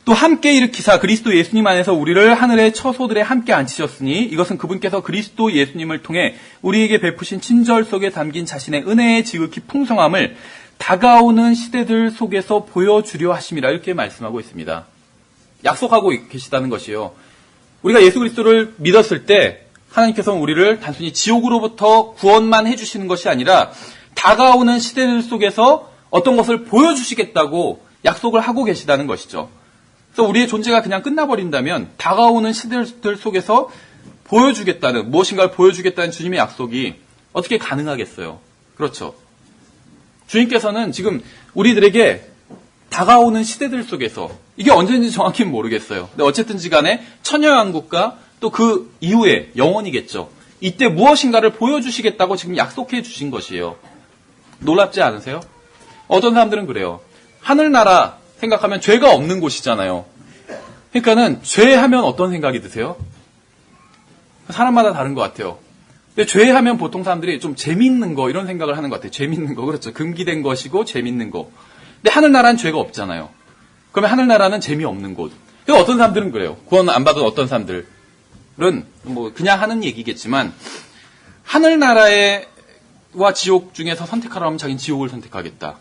또 함께 일으키사 그리스도 예수님 안에서 우리를 하늘의 처소들에 함께 앉히셨으니 이것은 그분께서 그리스도 예수님을 통해 우리에게 베푸신 친절 속에 담긴 자신의 은혜의 지극히 풍성함을 다가오는 시대들 속에서 보여주려 하심이라 이렇게 말씀하고 있습니다. 약속하고 계시다는 것이요. 우리가 예수 그리스도를 믿었을 때 하나님께서는 우리를 단순히 지옥으로부터 구원만 해주시는 것이 아니라 다가오는 시대들 속에서 어떤 것을 보여주시겠다고 약속을 하고 계시다는 것이죠. 그래서 우리의 존재가 그냥 끝나버린다면 다가오는 시대들 속에서 보여주겠다는, 무엇인가를 보여주겠다는 주님의 약속이 어떻게 가능하겠어요? 그렇죠. 주님께서는 지금 우리들에게 다가오는 시대들 속에서, 이게 언제인지 정확히는 모르겠어요. 근데 어쨌든지 간에 천여왕국과 또 그 이후에 영원이겠죠. 이때 무엇인가를 보여주시겠다고 지금 약속해 주신 것이에요. 놀랍지 않으세요? 어떤 사람들은 그래요. 하늘나라 생각하면 죄가 없는 곳이잖아요. 그러니까는 죄하면 어떤 생각이 드세요? 사람마다 다른 것 같아요. 근데 죄하면 보통 사람들이 좀 재밌는 거 이런 생각을 하는 것 같아요. 재밌는 거, 그렇죠. 금기된 것이고 재밌는 거. 근데 하늘나라는 죄가 없잖아요. 그러면 하늘나라는 재미없는 곳. 그래서 어떤 사람들은 그래요. 구원 안 받은 어떤 사람들은 뭐 그냥 하는 얘기겠지만 하늘나라와 지옥 중에서 선택하라면 자기는 지옥을 선택하겠다.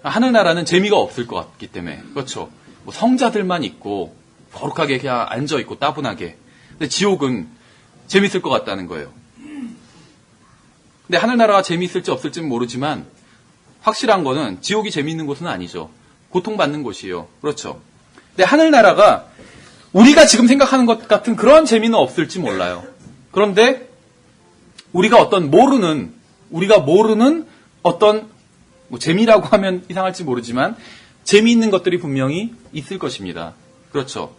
하늘나라는 재미가 없을 것 같기 때문에. 그렇죠. 뭐 성자들만 있고 거룩하게 그냥 앉아있고 따분하게. 근데 지옥은 재밌을 것 같다는 거예요. 근데 하늘나라가 재미있을지 없을지는 모르지만 확실한 거는 지옥이 재미있는 곳은 아니죠. 고통받는 곳이에요. 그렇죠. 근데 하늘나라가 우리가 지금 생각하는 것 같은 그런 재미는 없을지 몰라요. 그런데 우리가 모르는 어떤 뭐 재미라고 하면 이상할지 모르지만 재미있는 것들이 분명히 있을 것입니다. 그렇죠.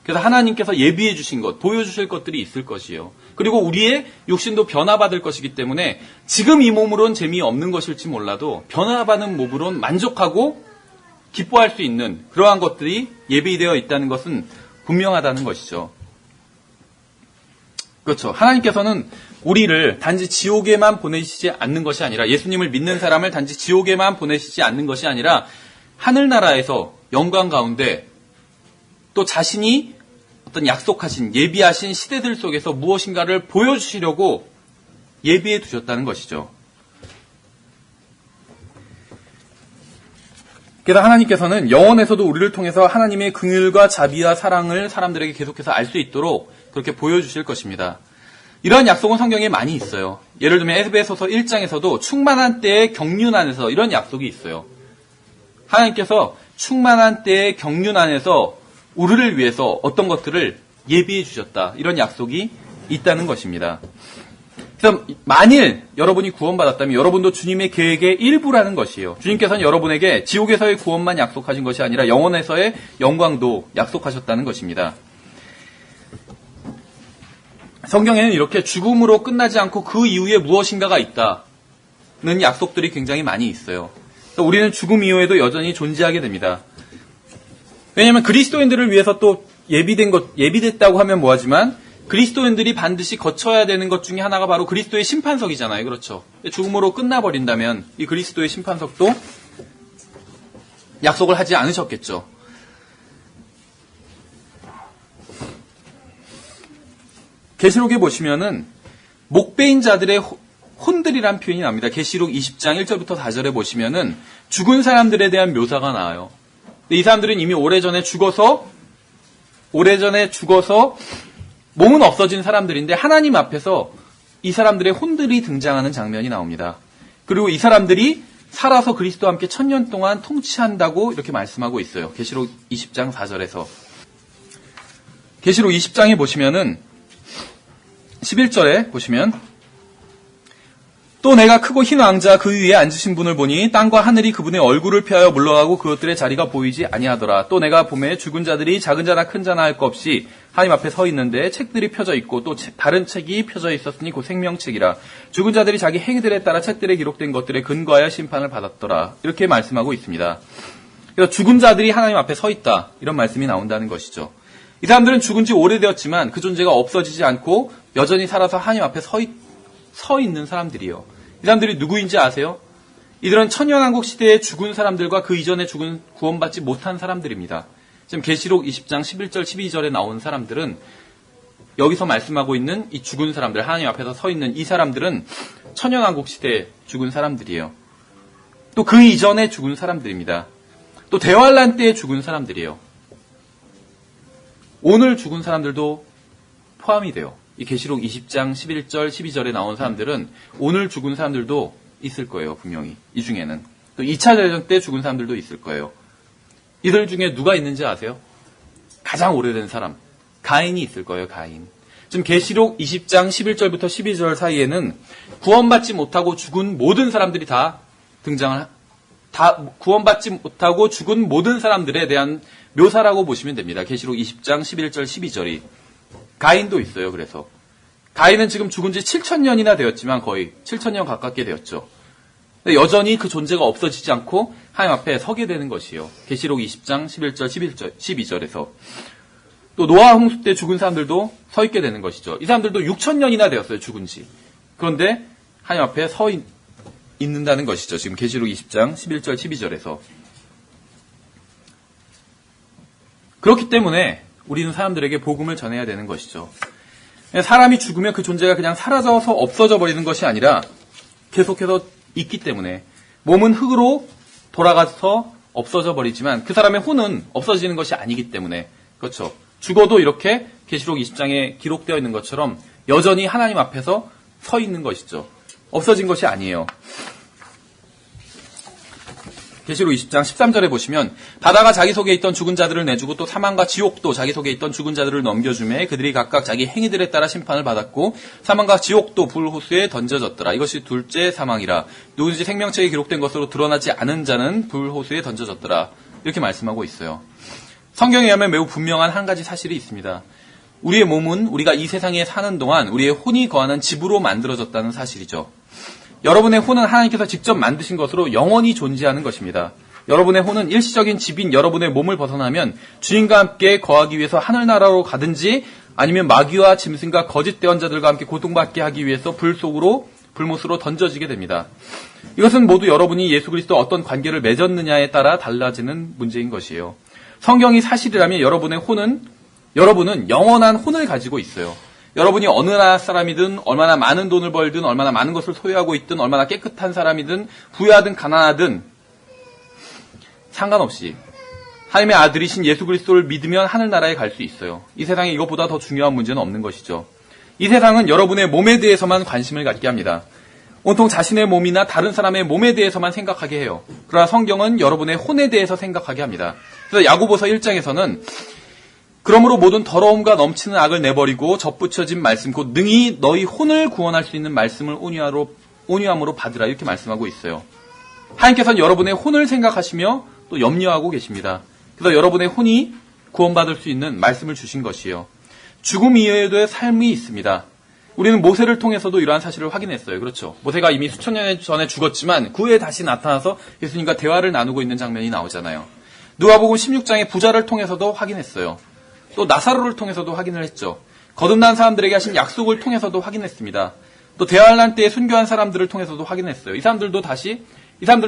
그래서 하나님께서 예비해 주신 것, 보여주실 것들이 있을 것이에요. 그리고 우리의 육신도 변화받을 것이기 때문에 지금 이 몸으로는 재미없는 것일지 몰라도 변화받은 몸으로는 만족하고 기뻐할 수 있는 그러한 것들이 예비되어 있다는 것은 분명하다는 것이죠. 그렇죠. 하나님께서는 우리를 단지 지옥에만 보내시지 않는 것이 아니라 예수님을 믿는 사람을 단지 지옥에만 보내시지 않는 것이 아니라 하늘나라에서 영광 가운데 또 자신이 어떤 약속하신 예비하신 시대들 속에서 무엇인가를 보여주시려고 예비해 두셨다는 것이죠. 게다가 하나님께서는 영원에서도 우리를 통해서 하나님의 긍휼과 자비와 사랑을 사람들에게 계속해서 알 수 있도록 그렇게 보여주실 것입니다. 이러한 약속은 성경에 많이 있어요. 예를 들면 에베소서 1장에서도 충만한 때의 경륜 안에서 이런 약속이 있어요. 하나님께서 충만한 때의 경륜 안에서 우리를 위해서 어떤 것들을 예비해 주셨다. 이런 약속이 있다는 것입니다. 그래서 만일 여러분이 구원받았다면 여러분도 주님의 계획의 일부라는 것이에요. 주님께서는 여러분에게 지옥에서의 구원만 약속하신 것이 아니라 영원에서의 영광도 약속하셨다는 것입니다. 성경에는 이렇게 죽음으로 끝나지 않고 그 이후에 무엇인가가 있다는 약속들이 굉장히 많이 있어요. 우리는 죽음 이후에도 여전히 존재하게 됩니다. 왜냐하면 그리스도인들을 위해서 또 예비됐다고 하면 뭐하지만 그리스도인들이 반드시 거쳐야 되는 것 중에 하나가 바로 그리스도의 심판석이잖아요. 그렇죠. 죽음으로 끝나버린다면 이 그리스도의 심판석도 약속을 하지 않으셨겠죠. 계시록에 보시면은 목배인 자들의 혼들이란 표현이 나옵니다. 계시록 20장 1절부터 4절에 보시면은 죽은 사람들에 대한 묘사가 나와요. 이 사람들은 이미 오래전에 죽어서 몸은 없어진 사람들인데 하나님 앞에서 이 사람들의 혼들이 등장하는 장면이 나옵니다. 그리고 이 사람들이 살아서 그리스도와 함께 1000년 동안 통치한다고 이렇게 말씀하고 있어요. 계시록 20장 4절에서. 계시록 20장에 보시면은 11절에 보시면 또 내가 크고 흰 왕자 그 위에 앉으신 분을 보니 땅과 하늘이 그분의 얼굴을 피하여 물러가고 그것들의 자리가 보이지 아니하더라. 또 내가 보매 죽은 자들이 작은 자나 큰 자나 할 것 없이 하나님 앞에 서 있는데 책들이 펴져 있고 또 다른 책이 펴져 있었으니 곧 생명책이라. 죽은 자들이 자기 행위들에 따라 책들에 기록된 것들에 근거하여 심판을 받았더라. 이렇게 말씀하고 있습니다. 그래서 죽은 자들이 하나님 앞에 서 있다. 이런 말씀이 나온다는 것이죠. 이 사람들은 죽은 지 오래되었지만 그 존재가 없어지지 않고 여전히 살아서 하나님 앞에 서 있는 사람들이요. 이 사람들이 누구인지 아세요? 이들은 천년왕국 시대에 죽은 사람들과 그 이전에 죽은 구원받지 못한 사람들입니다. 지금 계시록 20장 11절 12절에 나온 사람들은 여기서 말씀하고 있는 이 죽은 사람들, 하나님 앞에서 서 있는 이 사람들은 천년왕국 시대에 죽은 사람들이에요. 또 그 이전에 죽은 사람들입니다. 또 대환란 때에 죽은 사람들이에요. 오늘 죽은 사람들도 포함이 돼요. 이 계시록 20장 11절 12절에 나온 사람들은 오늘 죽은 사람들도 있을 거예요. 분명히. 이 중에는. 또 2차 대전 때 죽은 사람들도 있을 거예요. 이들 중에 누가 있는지 아세요? 가장 오래된 사람. 가인이 있을 거예요. 가인. 지금 계시록 20장 11절부터 12절 사이에는 구원받지 못하고 죽은 모든 사람들이 구원받지 못하고 죽은 모든 사람들에 대한 묘사라고 보시면 됩니다. 계시록 20장 11절 12절이. 가인도 있어요. 그래서 가인은 지금 죽은 지 7000년이나 되었지만 거의 7000년 가깝게 되었죠. 근데 여전히 그 존재가 없어지지 않고 하나님 앞에 서게 되는 것이에요. 계시록 20장 11절 12절에서. 또 노아 홍수 때 죽은 사람들도 서 있게 되는 것이죠. 이 사람들도 6000년이나 되었어요. 죽은 지. 그런데 하나님 앞에 서 있는다는 것이죠. 지금 계시록 20장 11절 12절에서. 그렇기 때문에 우리는 사람들에게 복음을 전해야 되는 것이죠. 사람이 죽으면 그 존재가 그냥 사라져서 없어져 버리는 것이 아니라 계속해서 있기 때문에 몸은 흙으로 돌아가서 없어져 버리지만 그 사람의 혼은 없어지는 것이 아니기 때문에 그렇죠. 죽어도 이렇게 계시록 20장에 기록되어 있는 것처럼 여전히 하나님 앞에서 서 있는 것이죠. 없어진 것이 아니에요. 계시록 20장 13절에 보시면 바다가 자기 속에 있던 죽은 자들을 내주고 또 사망과 지옥도 자기 속에 있던 죽은 자들을 넘겨주매 그들이 각각 자기 행위들에 따라 심판을 받았고 사망과 지옥도 불호수에 던져졌더라. 이것이 둘째 사망이라. 누구든지 생명책에 기록된 것으로 드러나지 않은 자는 불호수에 던져졌더라. 이렇게 말씀하고 있어요. 성경에 의하면 매우 분명한 한 가지 사실이 있습니다. 우리의 몸은 우리가 이 세상에 사는 동안 우리의 혼이 거하는 집으로 만들어졌다는 사실이죠. 여러분의 혼은 하나님께서 직접 만드신 것으로 영원히 존재하는 것입니다. 여러분의 혼은 일시적인 집인 여러분의 몸을 벗어나면 주인과 함께 거하기 위해서 하늘나라로 가든지 아니면 마귀와 짐승과 거짓 대언자들과 함께 고통받게 하기 위해서 불못으로 던져지게 됩니다. 이것은 모두 여러분이 예수 그리스도와 어떤 관계를 맺었느냐에 따라 달라지는 문제인 것이에요. 성경이 사실이라면 여러분은 영원한 혼을 가지고 있어요. 여러분이 어느 나라 사람이든 얼마나 많은 돈을 벌든 얼마나 많은 것을 소유하고 있든 얼마나 깨끗한 사람이든 부유하든 가난하든 상관없이 하나님의 아들이신 예수 그리스도를 믿으면 하늘나라에 갈 수 있어요. 이 세상에 이것보다 더 중요한 문제는 없는 것이죠. 이 세상은 여러분의 몸에 대해서만 관심을 갖게 합니다. 온통 자신의 몸이나 다른 사람의 몸에 대해서만 생각하게 해요. 그러나 성경은 여러분의 혼에 대해서 생각하게 합니다. 그래서 야고보서 1장에서는 그러므로 모든 더러움과 넘치는 악을 내버리고 접붙여진 말씀 곧 능히 너희 혼을 구원할 수 있는 말씀을 온유함으로 받으라 이렇게 말씀하고 있어요. 하나님께서는 여러분의 혼을 생각하시며 또 염려하고 계십니다. 그래서 여러분의 혼이 구원받을 수 있는 말씀을 주신 것이에요. 죽음 이외에도 삶이 있습니다. 우리는 모세를 통해서도 이러한 사실을 확인했어요. 그렇죠. 모세가 이미 수천 년 전에 죽었지만 그 후에 다시 나타나서 예수님과 대화를 나누고 있는 장면이 나오잖아요. 누가복음 16장의 부자를 통해서도 확인했어요. 또 나사로를 통해서도 확인을 했죠. 거듭난 사람들에게 하신 약속을 통해서도 확인했습니다. 또 대환란 때에 순교한 사람들을 통해서도 확인했어요. 이 사람들도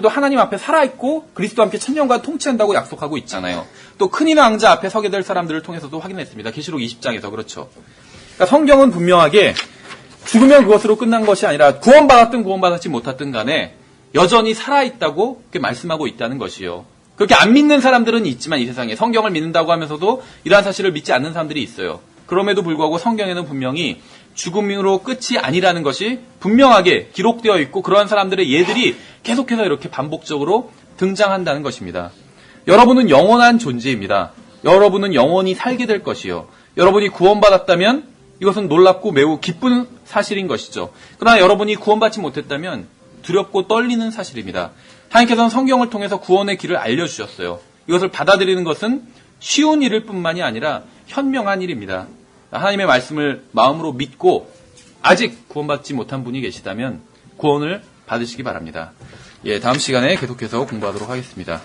하나님 앞에 살아있고 그리스도와 함께 천년간 통치한다고 약속하고 있잖아요. 또 큰이나 왕자 앞에 서게 될 사람들을 통해서도 확인했습니다. 계시록 20장에서 그렇죠. 그러니까 성경은 분명하게 죽으면 그것으로 끝난 것이 아니라 구원받았든 구원받았지 못했든 간에 여전히 살아있다고 그렇게 말씀하고 있다는 것이요. 그렇게 안 믿는 사람들은 있지만 이 세상에 성경을 믿는다고 하면서도 이러한 사실을 믿지 않는 사람들이 있어요. 그럼에도 불구하고 성경에는 분명히 죽음으로 끝이 아니라는 것이 분명하게 기록되어 있고 그러한 사람들의 예들이 계속해서 이렇게 반복적으로 등장한다는 것입니다. 여러분은 영원한 존재입니다. 여러분은 영원히 살게 될 것이요. 여러분이 구원받았다면 이것은 놀랍고 매우 기쁜 사실인 것이죠. 그러나 여러분이 구원받지 못했다면 두렵고 떨리는 사실입니다. 하나님께서는 성경을 통해서 구원의 길을 알려주셨어요. 이것을 받아들이는 것은 쉬운 일일 뿐만이 아니라 현명한 일입니다. 하나님의 말씀을 마음으로 믿고 아직 구원받지 못한 분이 계시다면 구원을 받으시기 바랍니다. 다음 시간에 계속해서 공부하도록 하겠습니다.